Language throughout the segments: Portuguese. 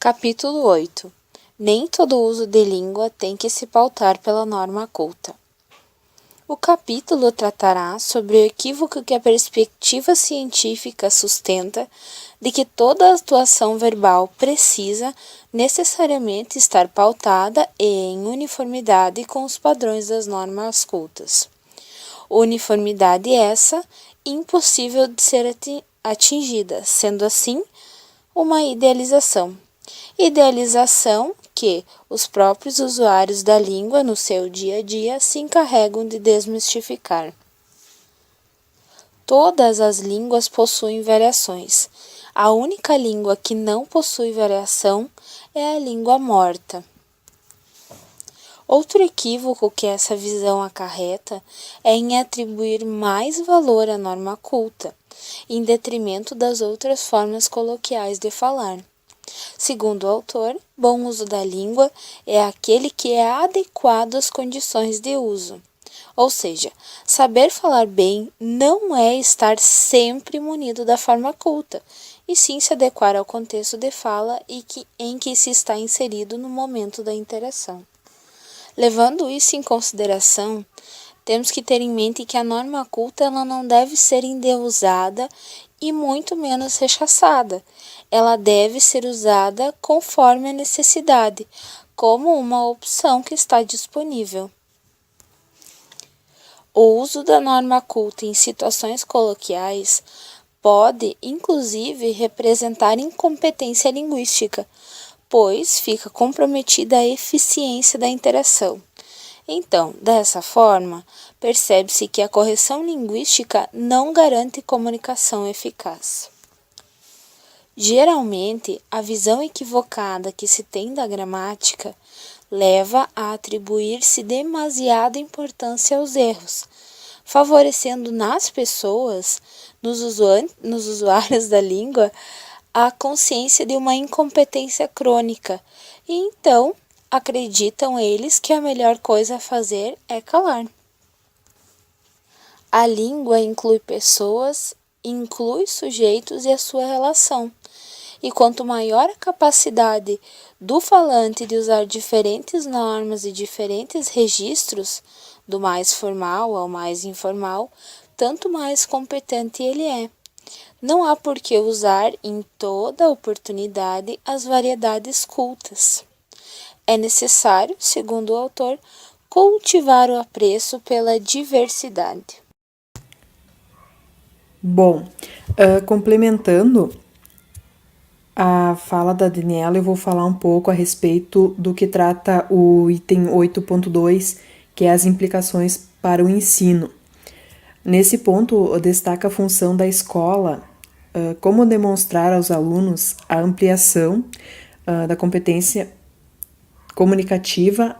Capítulo 8. Nem todo uso de língua tem que se pautar pela norma culta. O capítulo tratará sobre o equívoco que a perspectiva científica sustenta de que toda atuação verbal precisa necessariamente estar pautada e em uniformidade com os padrões das normas cultas. Uniformidade essa impossível de ser atingida, sendo assim uma idealização. Idealização que os próprios usuários da língua no seu dia a dia se encarregam de desmistificar. Todas as línguas possuem variações. A única língua que não possui variação é a língua morta. Outro equívoco que essa visão acarreta é em atribuir mais valor à norma culta, em detrimento das outras formas coloquiais de falar. Segundo o autor, bom uso da língua é aquele que é adequado às condições de uso. Ou seja, saber falar bem não é estar sempre munido da forma culta, e sim se adequar ao contexto de fala em que se está inserido no momento da interação. Levando isso em consideração, temos que ter em mente que a norma culta ela não deve ser endeusada e muito menos rechaçada. Ela deve ser usada conforme a necessidade, como uma opção que está disponível. O uso da norma culta em situações coloquiais pode, inclusive, representar incompetência linguística, pois fica comprometida a eficiência da interação. Então, dessa forma, percebe-se que a correção linguística não garante comunicação eficaz. Geralmente, a visão equivocada que se tem da gramática leva a atribuir-se demasiada importância aos erros, favorecendo nas pessoas, nos usuários da língua, a consciência de uma incompetência crônica, e então acreditam eles que a melhor coisa a fazer é calar. A língua inclui pessoas, inclui sujeitos e a sua relação. E quanto maior a capacidade do falante de usar diferentes normas e diferentes registros, do mais formal ao mais informal, tanto mais competente ele é. Não há por que usar em toda oportunidade as variedades cultas. É necessário, segundo o autor, cultivar o apreço pela diversidade. Bom, complementando a fala da Daniela, eu vou falar um pouco a respeito do que trata o item 8.2, que é as implicações para o ensino. Nesse ponto, destaca a função da escola, como demonstrar aos alunos a ampliação da competência comunicativa,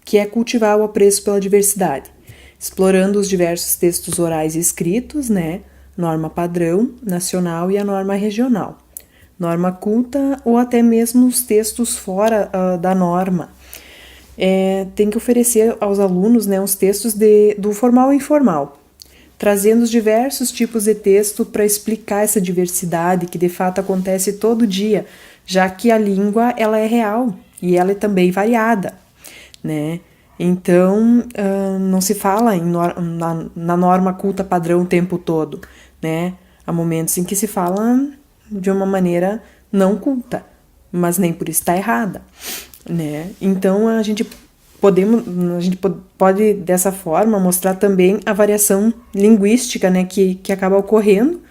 que é cultivar o apreço pela diversidade, explorando os diversos textos orais e escritos, né, norma padrão, nacional e a norma regional, norma culta ou até mesmo os textos fora da norma. Tem que oferecer aos alunos, né, os textos do formal e informal, trazendo os diversos tipos de texto para explicar essa diversidade que de fato acontece todo dia, já que a língua ela é real e ela é também variada, né? Então, não se fala na norma culta padrão o tempo todo, né? Há momentos em que se fala de uma maneira não culta, mas nem por isso está errada, né? Então, a gente pode dessa forma mostrar também a variação linguística, né, que acaba ocorrendo,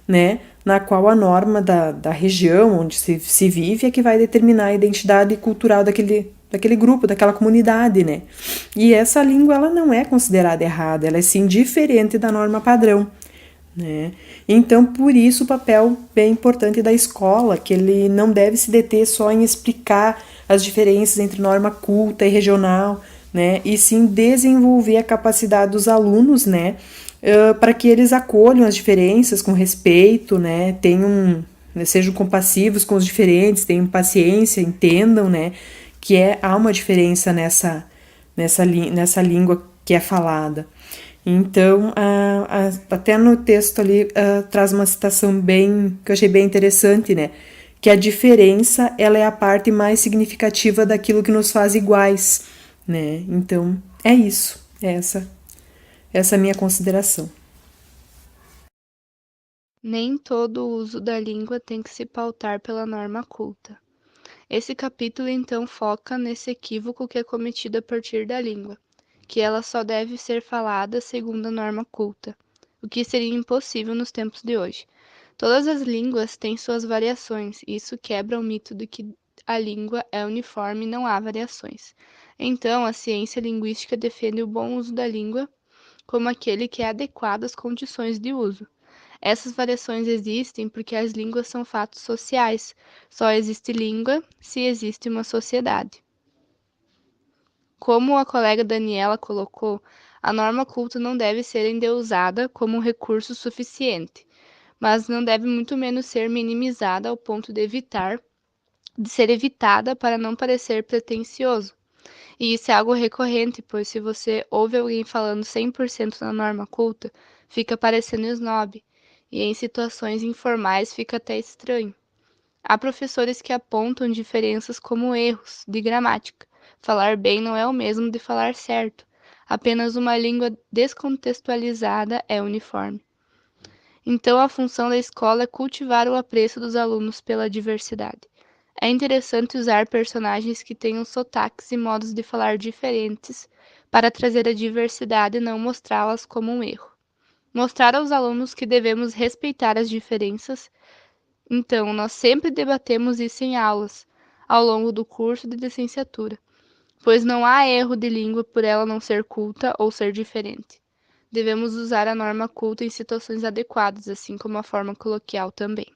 né, na qual a norma da região onde se vive é que vai determinar a identidade cultural daquele grupo, daquela comunidade, né? E essa língua ela não é considerada errada, ela é sim diferente da norma padrão, né? Então, por isso o papel bem importante da escola, que ele não deve se deter só em explicar as diferenças entre norma culta e regional, né? E sim desenvolver a capacidade dos alunos, né? Para que eles acolham as diferenças com respeito, né? Sejam compassivos com os diferentes, tenham paciência, entendam, né? Que há uma diferença nessa língua que é falada. Então, até no texto ali traz uma citação que eu achei bem interessante, né? que a diferença ela é a parte mais significativa daquilo que nos faz iguais, né? Então, é isso. Essa é a minha consideração. Nem todo o uso da língua tem que se pautar pela norma culta. Esse capítulo então foca nesse equívoco que é cometido a partir da língua, que ela só deve ser falada segundo a norma culta, o que seria impossível nos tempos de hoje. Todas as línguas têm suas variações, e isso quebra o mito de que a língua é uniforme e não há variações. Então, a ciência linguística defende o bom uso da língua como aquele que é adequado às condições de uso. Essas variações existem porque as línguas são fatos sociais. Só existe língua se existe uma sociedade. Como a colega Daniela colocou, a norma culta não deve ser endeusada como um recurso suficiente, mas não deve muito menos ser minimizada ao ponto de ser evitada para não parecer pretensioso. E isso é algo recorrente, pois se você ouve alguém falando 100% na norma culta, fica parecendo snob, e em situações informais fica até estranho. Há professores que apontam diferenças como erros de gramática. Falar bem não é o mesmo de falar certo. Apenas uma língua descontextualizada é uniforme. Então, a função da escola é cultivar o apreço dos alunos pela diversidade. É interessante usar personagens que tenham sotaques e modos de falar diferentes para trazer a diversidade e não mostrá-las como um erro. Mostrar aos alunos que devemos respeitar as diferenças. Então, nós sempre debatemos isso em aulas, ao longo do curso de licenciatura, pois não há erro de língua por ela não ser culta ou ser diferente. Devemos usar a norma culta em situações adequadas, assim como a forma coloquial também.